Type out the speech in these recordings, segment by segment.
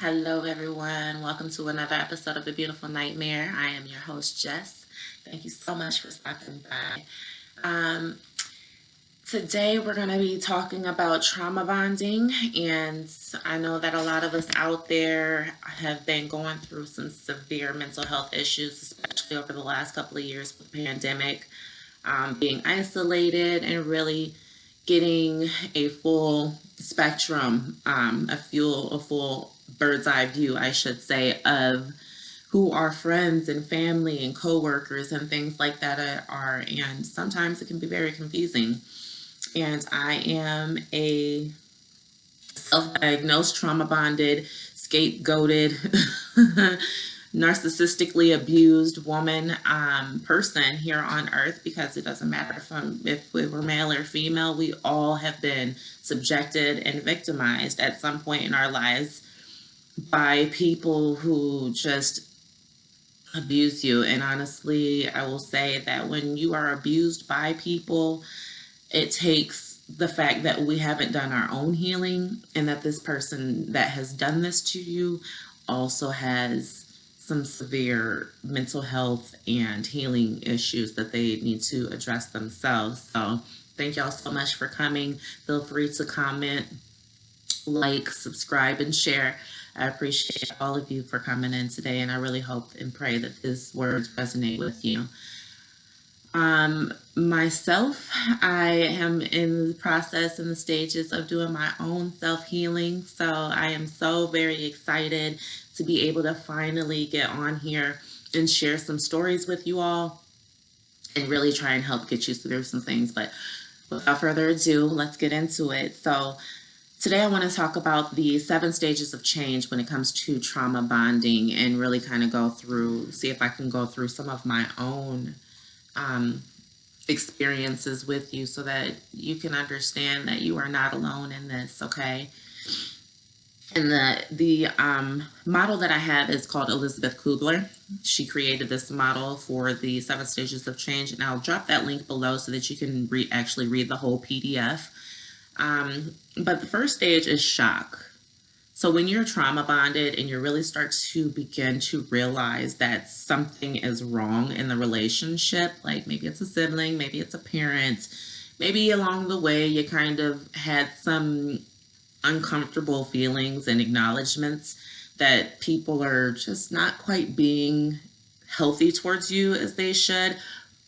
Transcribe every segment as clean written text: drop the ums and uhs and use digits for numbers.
Hello, everyone. Welcome to another episode of The Beautiful Nightmare. I am your host, Jess. Thank you so much for stopping by. Um, Today, we're going to be talking about trauma bonding. And I know that a lot of us out there have been going through some severe mental health issues, especially over the last couple of years with the pandemic, being isolated and really getting a full spectrum, a full bird's eye view, I should say, of who our friends and family and coworkers and things like that are. And sometimes it can be very confusing. And I am a self-diagnosed, trauma bonded, scapegoated, narcissistically abused woman, person here on earth, because it doesn't matter if we were male or female, we all have been subjected and victimized at some point in our lives by people who just abuse you. And honestly, I will say that when you are abused by people, it takes the fact that we haven't done our own healing and that this person that has done this to you also has some severe mental health and healing issues that they need to address themselves. So thank y'all so much for coming. Feel free to comment, like, subscribe, and share. I appreciate all of you for coming in today, and I really hope and pray that these words resonate with you. Myself, I am in the process and the stages of doing my own self-healing. So I am so very excited to be able to finally get on here and share some stories with you all and really try and help get you through some things. But without further ado, let's get into it. So today I want to talk about the 7 stages of change when it comes to trauma bonding and really kind of see if I can go through some of my own experiences with you so that you can understand that you are not alone in this, okay? And the model that I have is called Elizabeth Kubler. She created this model for the 7 stages of change, and I'll drop that link below so that you can actually read the whole PDF. But the first stage is shock. So when you're trauma bonded and you really start to begin to realize that something is wrong in the relationship, like maybe it's a sibling, maybe it's a parent, maybe along the way you kind of had some uncomfortable feelings and acknowledgments that people are just not quite being healthy towards you as they should.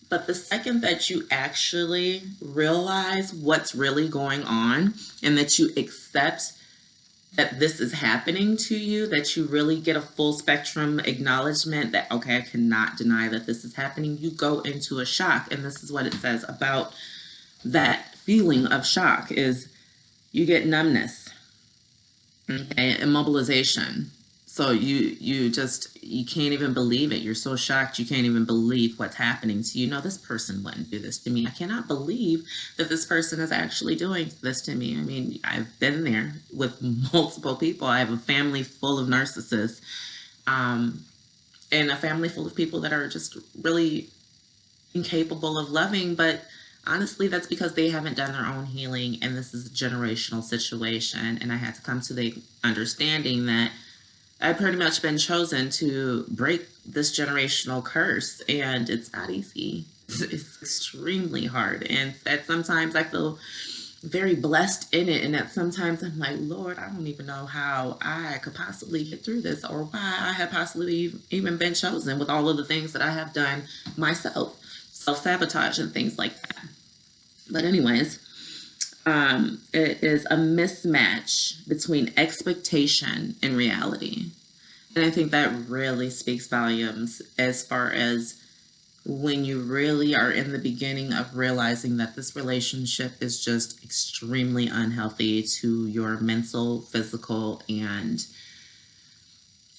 But the second that you actually realize what's really going on and that you accept that this is happening to you, that you really get a full spectrum acknowledgement that, okay, I cannot deny that this is happening, you go into a shock. And this is what it says about that feeling of shock is you get numbness, okay, immobilization. So you can't even believe it. You're so shocked you can't even believe what's happening to you. No, this person wouldn't do this to me. I cannot believe that this person is actually doing this to me. I mean, I've been there with multiple people. I have a family full of narcissists, and a family full of people that are just really incapable of loving, but honestly, that's because they haven't done their own healing, and this is a generational situation. And I had to come to the understanding that I've pretty much been chosen to break this generational curse, and it's not easy. It's extremely hard, and that sometimes I feel very blessed in it, and that sometimes I'm like, Lord, I don't even know how I could possibly get through this, or why I have possibly even been chosen with all of the things that I have done myself, self-sabotage and things like that. But anyways, it is a mismatch between expectation and reality. And I think that really speaks volumes as far as when you really are in the beginning of realizing that this relationship is just extremely unhealthy to your mental, physical, and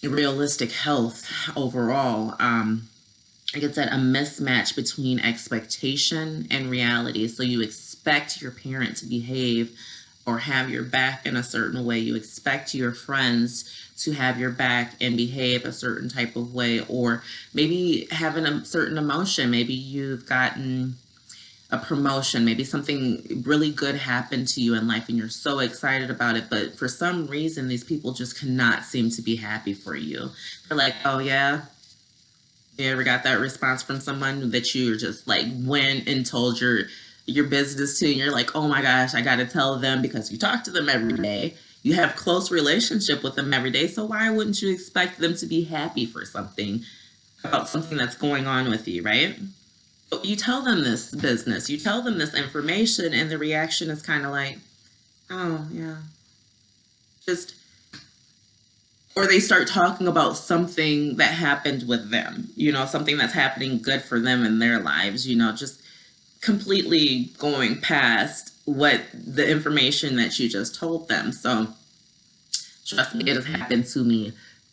realistic health overall. Like I said, a mismatch between expectation and reality. So you expect your parent to behave or have your back in a certain way. You expect your friends to have your back and behave a certain type of way, or maybe having a certain emotion. Maybe you've gotten a promotion, maybe something really good happened to you in life and you're so excited about it, but for some reason, these people just cannot seem to be happy for you. They're like, oh, yeah. You ever got that response from someone that you just like went and told your business to, and you're like, oh my gosh, I got to tell them because you talk to them every day. You have close relationship with them every day. So why wouldn't you expect them to be happy for something about something that's going on with you, right? You tell them this business, you tell them this information, and the reaction is kind of like, oh, yeah. Just, or they start talking about something that happened with them, something that's happening good for them in their lives, just completely going past what the information that you just told them. So, trust me, it has happened to me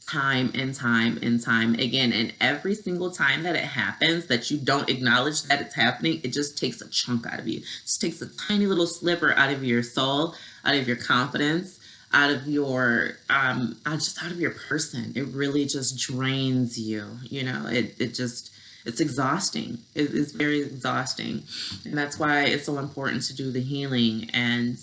time and time and time again. And every single time that it happens, that you don't acknowledge that it's happening, it just takes a chunk out of you. It just takes a tiny little sliver out of your soul, out of your confidence, out of your just out of your person. It really just drains you. It's exhausting. It is very exhausting. And that's why it's so important to do the healing. And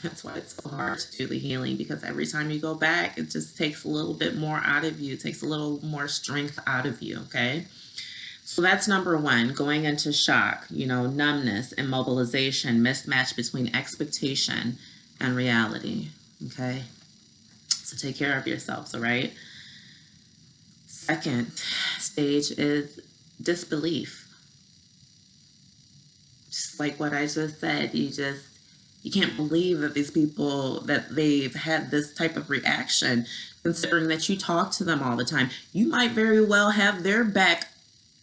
that's why it's so hard to do the healing, because every time you go back, it just takes a little bit more out of you. It takes a little more strength out of you, okay? So that's number one, going into shock, numbness and mobilization, mismatch between expectation and reality, okay? So take care of yourselves, all right? Second stage is disbelief. Just like what I just said, you can't believe that these people, that they've had this type of reaction, considering that you talk to them all the time. You might very well have their back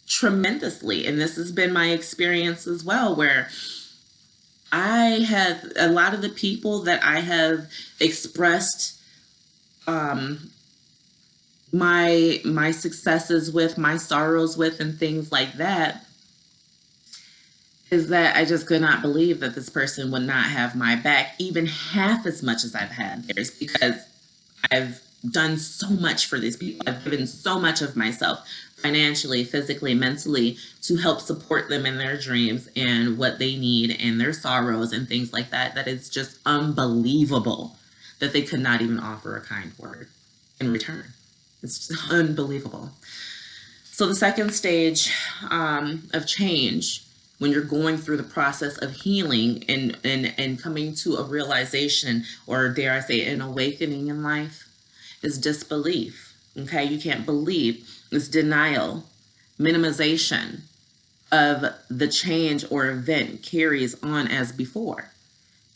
tremendously. And this has been my experience as well, where I have a lot of the people that I have expressed my successes with, my sorrows with, and things like that, is that I just could not believe that this person would not have my back even half as much as I've had theirs, because I've done so much for these people. I've given so much of myself, financially, physically, mentally, to help support them in their dreams and what they need and their sorrows and things like that, that it's just unbelievable that they could not even offer a kind word in return. It's just unbelievable. So the second stage of change, when you're going through the process of healing and coming to a realization, or dare I say an awakening in life, is disbelief. Okay, you can't believe. It's denial, minimization of the change or event carries on as before.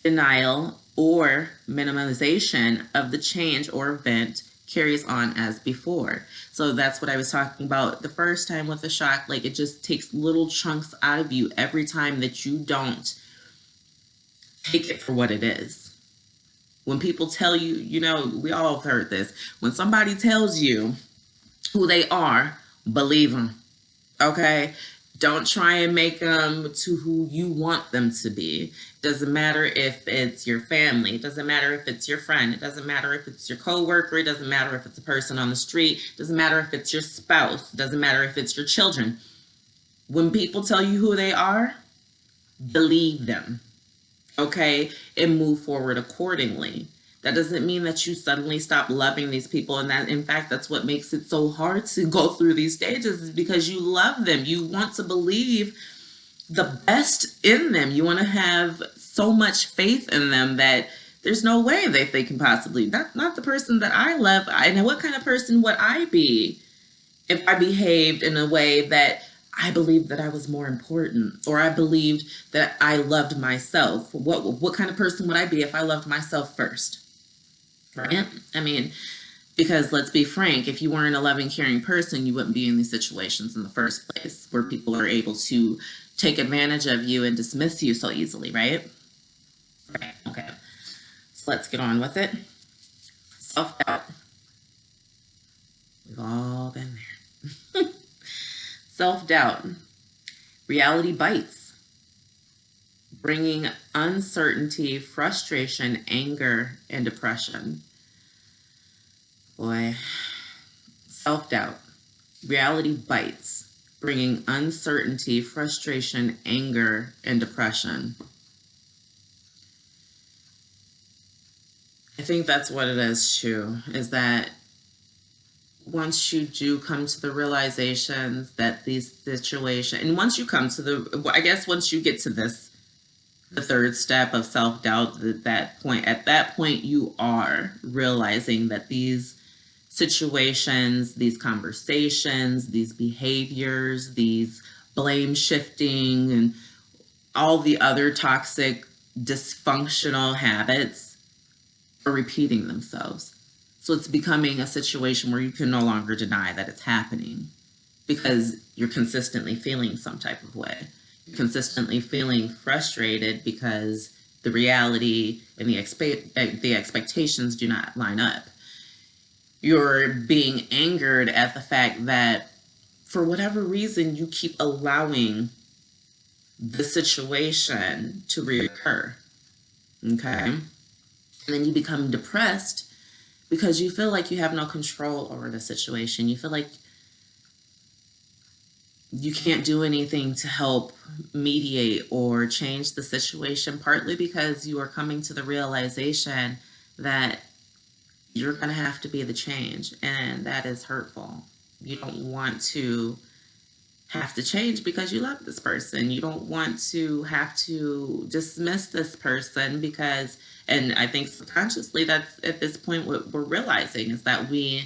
Denial or minimization of the change or event carries on as before. So that's what I was talking about the first time with the shock. Like, it just takes little chunks out of you every time that you don't take it for what it is. When people tell you, we all have heard this. When somebody tells you who they are, believe them. Okay? Don't try and make them to who you want them to be. Doesn't matter if it's your family. It doesn't matter if it's your friend. It doesn't matter if it's your coworker. It doesn't matter if it's a person on the street. It doesn't matter if it's your spouse. It doesn't matter if it's your children. When people tell you who they are, believe them. Okay? And move forward accordingly. That doesn't mean that you suddenly stop loving these people. And that, in fact, that's what makes it so hard to go through these stages, is because you love them. You want to believe the best in them. You want to have so much faith in them that there's no way that they can possibly, not the person that I love. And what kind of person would I be if I behaved in a way that I believed that I was more important, or I believed that I loved myself? What kind of person would I be if I loved myself first? Right? I mean, because let's be frank, if you weren't a loving, caring person, you wouldn't be in these situations in the first place, where people are able to take advantage of you and dismiss you so easily, right? Right. Okay. So let's get on with it. Self-doubt. We've all been there. Self-doubt. Reality bites, bringing uncertainty, frustration, anger, and depression. Boy, self-doubt. Reality bites, bringing uncertainty, frustration, anger, and depression. I think that's what it is too, is that once you do come to the realizations that these situations, and once you come to once you get to the third step of self-doubt, at that point, you are realizing that these situations, these conversations, these behaviors, these blame shifting, and all the other toxic, dysfunctional habits are repeating themselves. So it's becoming a situation where you can no longer deny that it's happening because you're consistently feeling some type of way. You're consistently feeling frustrated because the reality and the expectations do not line up. You're being angered at the fact that for whatever reason you keep allowing the situation to reoccur. Okay? And then you become depressed because you feel like you have no control over the situation. You feel like you can't do anything to help mediate or change the situation, partly because you are coming to the realization that you're going to have to be the change, and that is hurtful. You don't want to have to change because you love this person. You don't want to have to dismiss this person because, and I think subconsciously that's at this point what we're realizing is that we're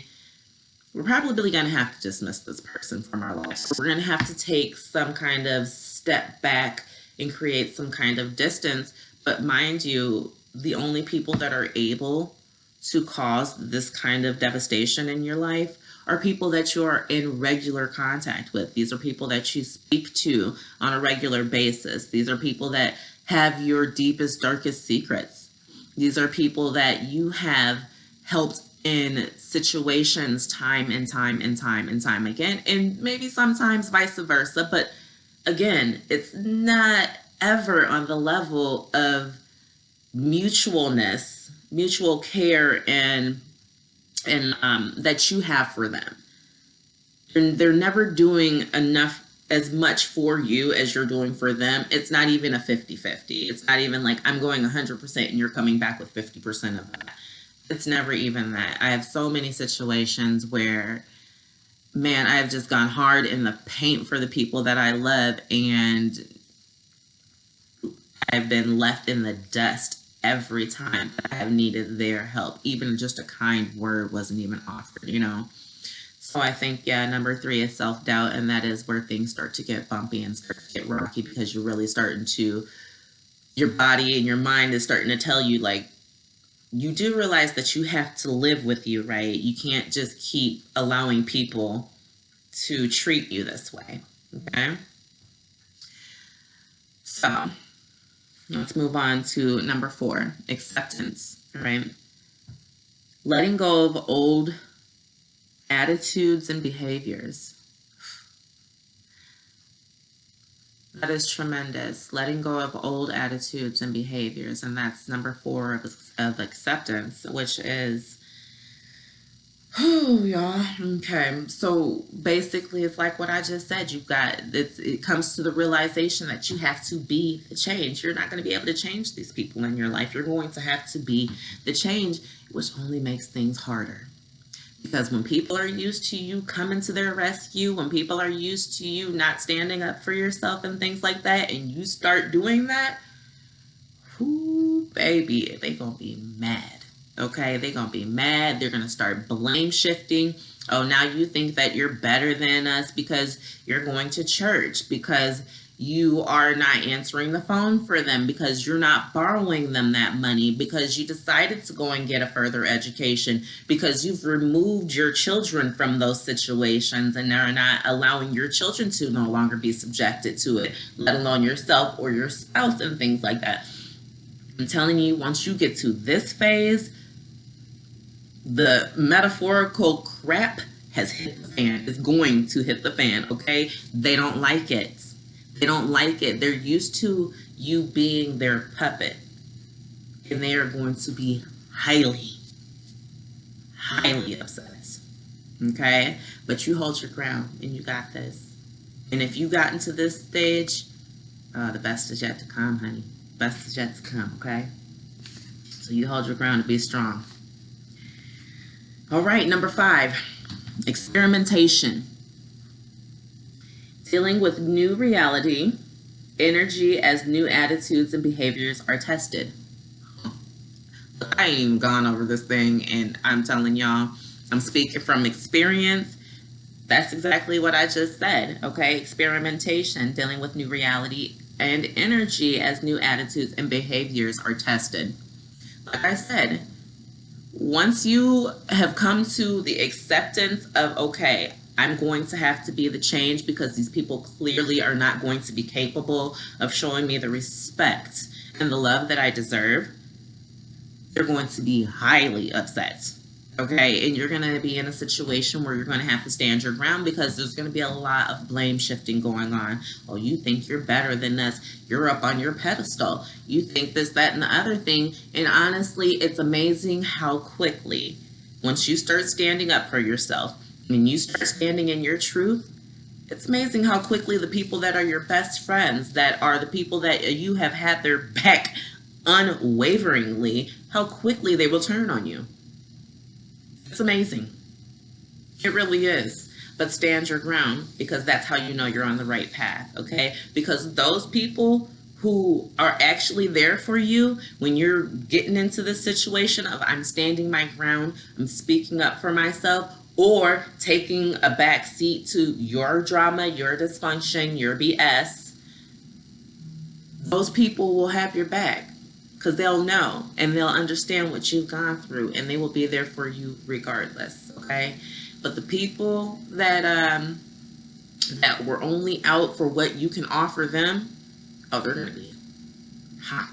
probably going to have to dismiss this person from our life. So we're going to have to take some kind of step back and create some kind of distance. But mind you, the only people that are able to cause this kind of devastation in your life are people that you are in regular contact with. These are people that you speak to on a regular basis. These are people that have your deepest, darkest secrets. These are people that you have helped in situations time and time and time and time again, and maybe sometimes vice versa. But again, it's not ever on the level of mutualness, mutual care, and that you have for them. They're never doing enough, as much for you as you're doing for them. It's not even a 50-50. It's not even like I'm going 100% and you're coming back with 50% of that. It's never even that. I have so many situations where, man, I have just gone hard in the paint for the people that I love, and I've been left in the dust every time that I have needed their help. Even just a kind word wasn't even offered, you know? So I think, yeah, number 3 is self-doubt, and that is where things start to get bumpy and start to get rocky because you're really starting to, your body and your mind is starting to tell you, like, you do realize that you have to live with you, right? You can't just keep allowing people to treat you this way, okay? So let's move on to number 4, acceptance, right? Letting go of old attitudes and behaviors. That is tremendous. Letting go of old attitudes and behaviors. And that's number 4 of acceptance, which is, oh, y'all. Okay. So basically, it's like what I just said. It comes to the realization that you have to be the change. You're not going to be able to change these people in your life. You're going to have to be the change, which only makes things harder. Because when people are used to you coming to their rescue, when people are used to you not standing up for yourself and things like that, and you start doing that, whoo, baby, they gonna be mad. Okay, they gonna be mad. They're gonna start blame shifting. Oh, now you think that you're better than us because you're going to church, because you are not answering the phone for them, because you're not borrowing them that money, because you decided to go and get a further education, because you've removed your children from those situations and are not allowing your children to no longer be subjected to it, let alone yourself or your spouse and things like that. I'm telling you, once you get to this phase, the metaphorical crap has hit the fan. It's going to hit the fan, okay? They don't like it. They don't like it. They're used to you being their puppet. And they are going to be highly, highly upset. Okay? But you hold your ground and you got this. And if you got into this stage, the best is yet to come, honey. Best is yet to come, okay? So you hold your ground and be strong. All right, number 5, experimentation. Dealing with new reality, energy as new attitudes and behaviors are tested. I ain't even gone over this thing, and I'm telling y'all, I'm speaking from experience. That's exactly what I just said, okay? Experimentation, dealing with new reality and energy as new attitudes and behaviors are tested. Like I said, once you have come to the acceptance of, okay, I'm going to have to be the change because these people clearly are not going to be capable of showing me the respect and the love that I deserve, they're going to be highly upset. Okay, and you're going to be in a situation where you're going to have to stand your ground because there's going to be a lot of blame shifting going on. Oh, you think you're better than us. You're up on your pedestal. You think this, that, and the other thing. And honestly, it's amazing how quickly, once you start standing up for yourself and you start standing in your truth, it's amazing how quickly the people that are your best friends, that are the people that you have had their back unwaveringly, how quickly they will turn on you. It's amazing. It really is. But stand your ground, because that's how you know you're on the right path, okay? Because those people who are actually there for you when you're getting into this situation of I'm standing my ground, I'm speaking up for myself, or taking a back seat to your drama, your dysfunction, your BS, those people will have your back. Because they'll know and they'll understand what you've gone through, and they will be there for you regardless, okay? But the people that that were only out for what you can offer them, oh, they're going to be hot.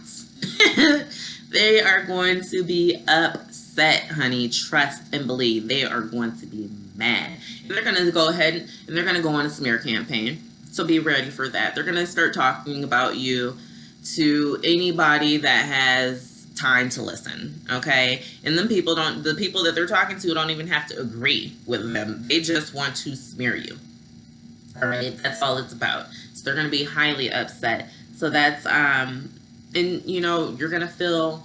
They are going to be upset, honey. Trust and believe. They are going to be mad. And they're going to go ahead and they're going to go on a smear campaign. So be ready for that. They're going to start talking about you to anybody that has time to listen, okay? And the people that they're talking to don't even have to agree with them. They just want to smear you. All right, that's all it's about. So they're going to be highly upset. So that's and you know, you're going to feel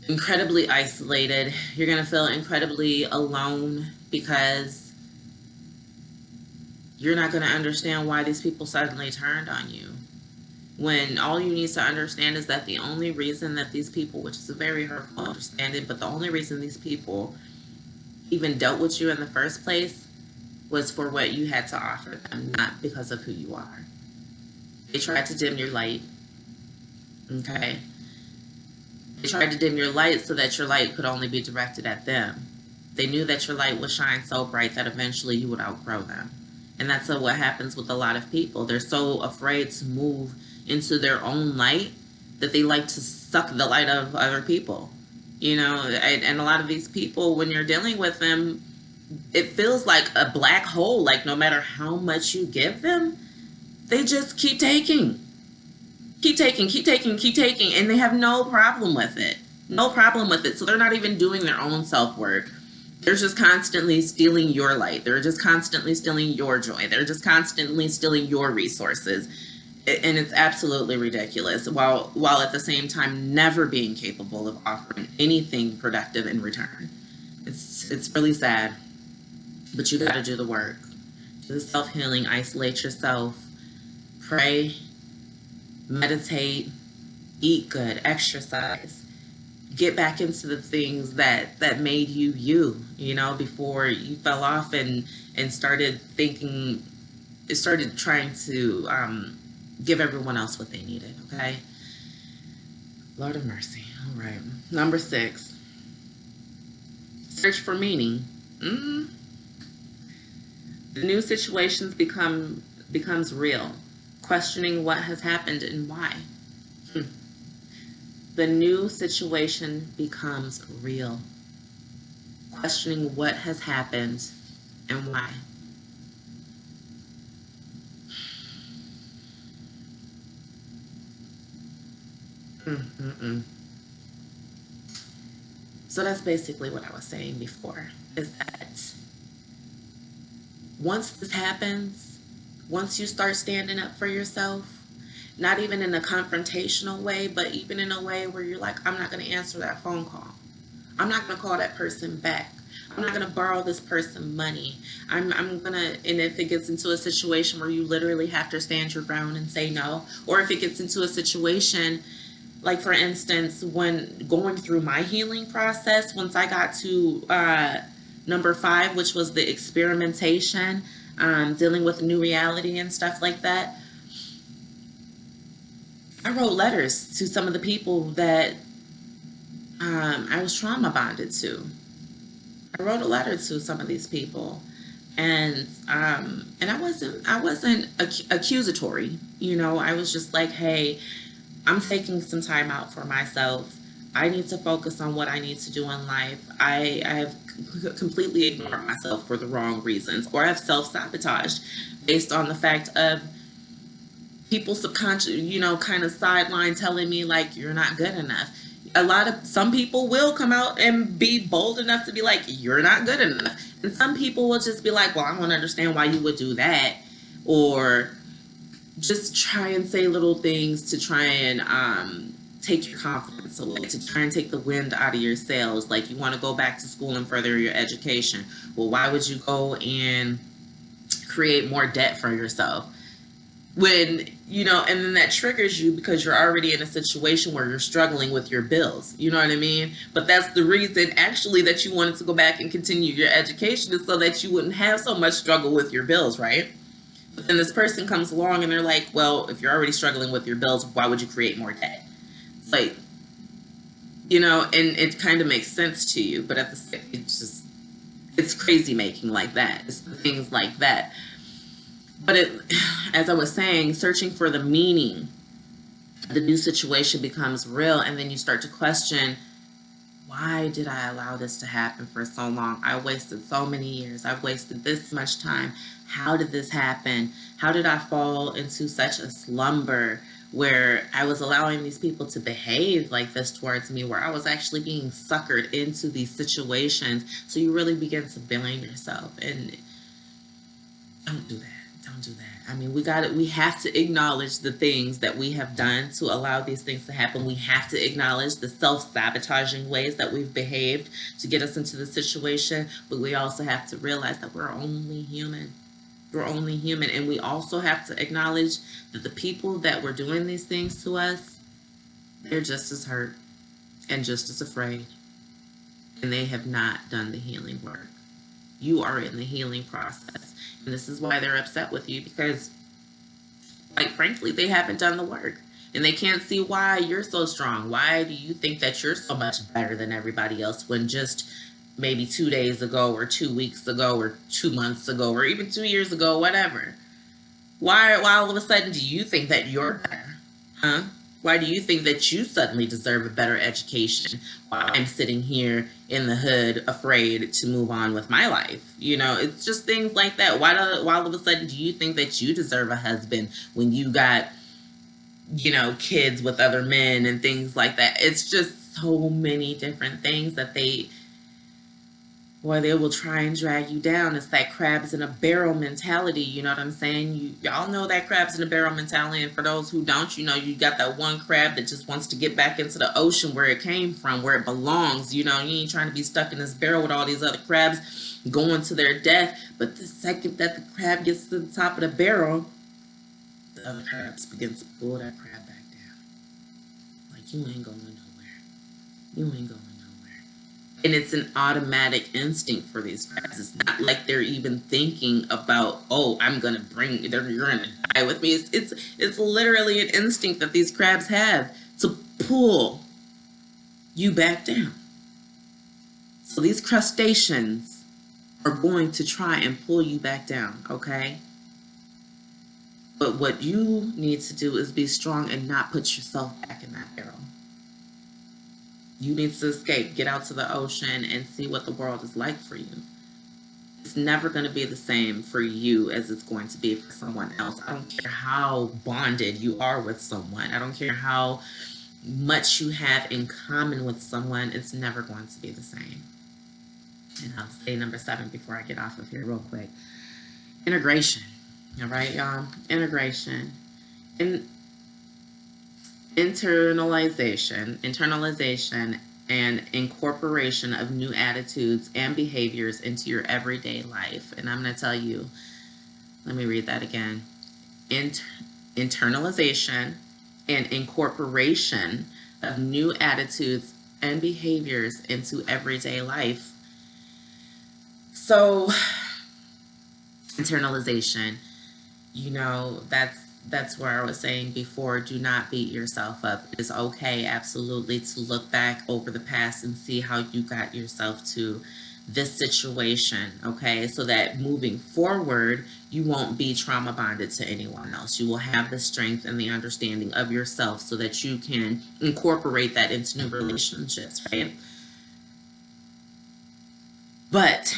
incredibly isolated. You're going to feel incredibly alone because you're not going to understand why these people suddenly turned on you. When all you need to understand is that the only reason that these people, which is a very hurtful understanding, but the only reason these people even dealt with you in the first place was for what you had to offer them, not because of who you are. They tried to dim your light, okay? They tried to dim your light so that your light could only be directed at them. They knew that your light would shine so bright that eventually you would outgrow them. And that's what happens with a lot of people. They're so afraid to move into their own light that they like to suck the light of other people, you know. And a lot of these people, when you're dealing with them, it feels like a black hole. Like no matter how much you give them, they just keep taking, and they have no problem with it. So they're not even doing their own self-work. They're just constantly stealing your light. They're just constantly stealing your joy. They're just constantly stealing your resources. And it's absolutely ridiculous, while at the same time never being capable of offering anything productive in return. It's really sad, but you got to do the work. Do the self-healing, isolate yourself, pray, meditate, eat good, exercise, get back into the things that made you, you know, before you fell off and started thinking, started trying to give everyone else what they needed, okay? Lord of mercy. All right. Number 6, search for meaning. The new situations becomes real, questioning what has happened and why. The new situation becomes real, questioning what has happened and why. So that's basically what I was saying before, is that once this happens, once you start standing up for yourself, not even in a confrontational way, but even in a way where you're like, I'm not going to answer that phone call. I'm not going to call that person back. I'm not going to borrow this person money. I'm going to, and if it gets into a situation where you literally have to stand your ground and say no, or if it gets into a situation, like for instance, when going through my healing process, once I got to number 5, which was the experimentation, dealing with new reality and stuff like that, I wrote letters to some of the people that I was trauma bonded to. I wrote a letter to some of these people, and I wasn't accusatory. You know, I was just like, hey, I'm taking some time out for myself. I need to focus on what I need to do in life. I have completely ignored myself for the wrong reasons, or I've self-sabotaged based on the fact of people subconscious, kind of sideline telling me like, you're not good enough. Some people will come out and be bold enough to be like, you're not good enough. And some people will just be like, well, I don't understand why you would do that. Or just try and say little things to try and take your confidence away, to try and take the wind out of your sails. Like, you want to go back to school and further your education. Well, why would you go and create more debt for yourself? When, and then that triggers you because you're already in a situation where you're struggling with your bills. You know what I mean? But that's the reason actually that you wanted to go back and continue your education, is so that you wouldn't have so much struggle with your bills, right? But then this person comes along and they're like, well, if you're already struggling with your bills, why would you create more debt? It's like, and it kind of makes sense to you, but at the same, it's crazy making like that. It's things like that. But as I was saying, searching for the meaning, the new situation becomes real, and then you start to question, why did I allow this to happen for so long? I wasted so many years. I've wasted this much time. How did this happen? How did I fall into such a slumber where I was allowing these people to behave like this towards me, where I was actually being suckered into these situations? So you really begin to blame yourself, and don't do that. Don't do that. I mean, we have to acknowledge the things that we have done to allow these things to happen. We have to acknowledge the self-sabotaging ways that we've behaved to get us into the situation. But we also have to realize that we're only human. We're only human. And we also have to acknowledge that the people that were doing these things to us, they're just as hurt and just as afraid. And they have not done the healing work. You are in the healing process. And this is why they're upset with you, because, quite frankly, they haven't done the work. And they can't see why you're so strong. Why do you think that you're so much better than everybody else when just maybe 2 days ago or 2 weeks ago or 2 months ago or even 2 years ago, whatever? Why all of a sudden do you think that you're better? Huh? Why do you think that you suddenly deserve a better education while I'm sitting here in the hood afraid to move on with my life? It's just things like that. Why all of a sudden do you think that you deserve a husband when you got, kids with other men and things like that? It's just so many different things that they will try and drag you down. It's that crabs in a barrel mentality. You know what I'm saying? Y'all know that crabs in a barrel mentality. And for those who don't, you got that one crab that just wants to get back into the ocean where it came from, where it belongs. You ain't trying to be stuck in this barrel with all these other crabs going to their death. But the second that the crab gets to the top of the barrel, the other crabs begins to pull that crab back down. Like, you ain't going nowhere. You ain't going nowhere. And it's an automatic instinct for these crabs. It's not like they're even thinking about, oh, you're gonna die with me. It's literally an instinct that these crabs have to pull you back down. So these crustaceans are going to try and pull you back down, okay? But what you need to do is be strong and not put yourself back in that barrel. You need to escape, get out to the ocean, and see what the world is like for you. It's never going to be the same for you as it's going to be for someone else. I don't care how bonded you are with someone. I don't care how much you have in common with someone. It's never going to be the same. And I'll say number 7 before I get off of here real quick. Integration. All right, y'all. Integration. In internalization, and incorporation of new attitudes and behaviors into your everyday life. And I'm going to tell you, let me read that again. Internalization and incorporation of new attitudes and behaviors into everyday life. So, internalization, that's where I was saying before, do not beat yourself up. It's okay, absolutely, to look back over the past and see how you got yourself to this situation, okay? So that moving forward, you won't be trauma bonded to anyone else. You will have the strength and the understanding of yourself so that you can incorporate that into new relationships, right? But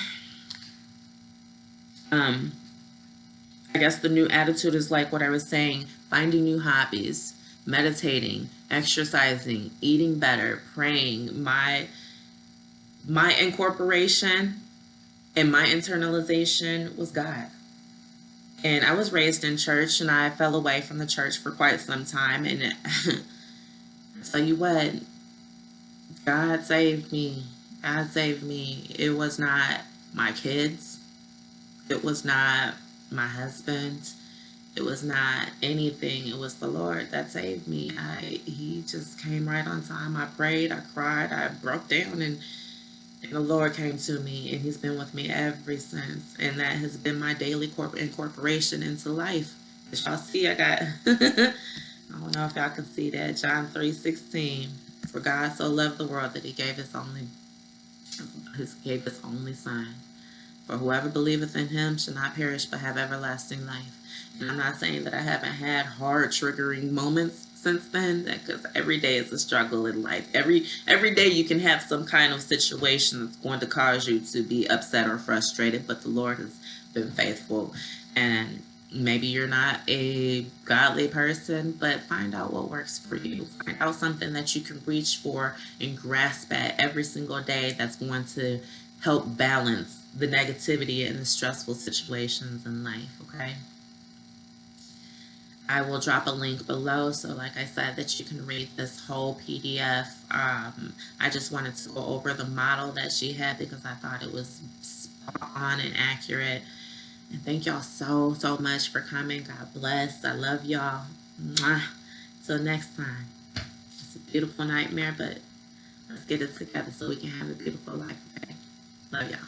I guess the new attitude is like what I was saying, finding new hobbies, meditating, exercising, eating better, praying. My incorporation and my internalization was God. And I was raised in church, and I fell away from the church for quite some time. And I tell you what, God saved me. God saved me. It was not my kids. It was not my husband. It was not anything. It was the Lord that saved me. He just came right on time. I prayed, I cried, I broke down, and the Lord came to me, and He's been with me ever since. And that has been my daily incorporation into life. As y'all see, I got, I don't know if y'all can see that, John 3:16. For God so loved the world that He gave His only Son. For whoever believeth in Him shall not perish but have everlasting life. And I'm not saying that I haven't had hard triggering moments since then, because every day is a struggle in life. Every day you can have some kind of situation that's going to cause you to be upset or frustrated, but the Lord has been faithful. And maybe you're not a godly person, but find out what works for you. Find out something that you can reach for and grasp at every single day that's going to help balance the negativity and the stressful situations in life, okay? I will drop a link below, so like I said, that you can read this whole PDF. I just wanted to go over the model that she had because I thought it was spot on and accurate. And thank y'all so, so much for coming. God bless. I love y'all. Mwah. Till next time. It's a beautiful nightmare, but let's get it together so we can have a beautiful life, okay? Love y'all.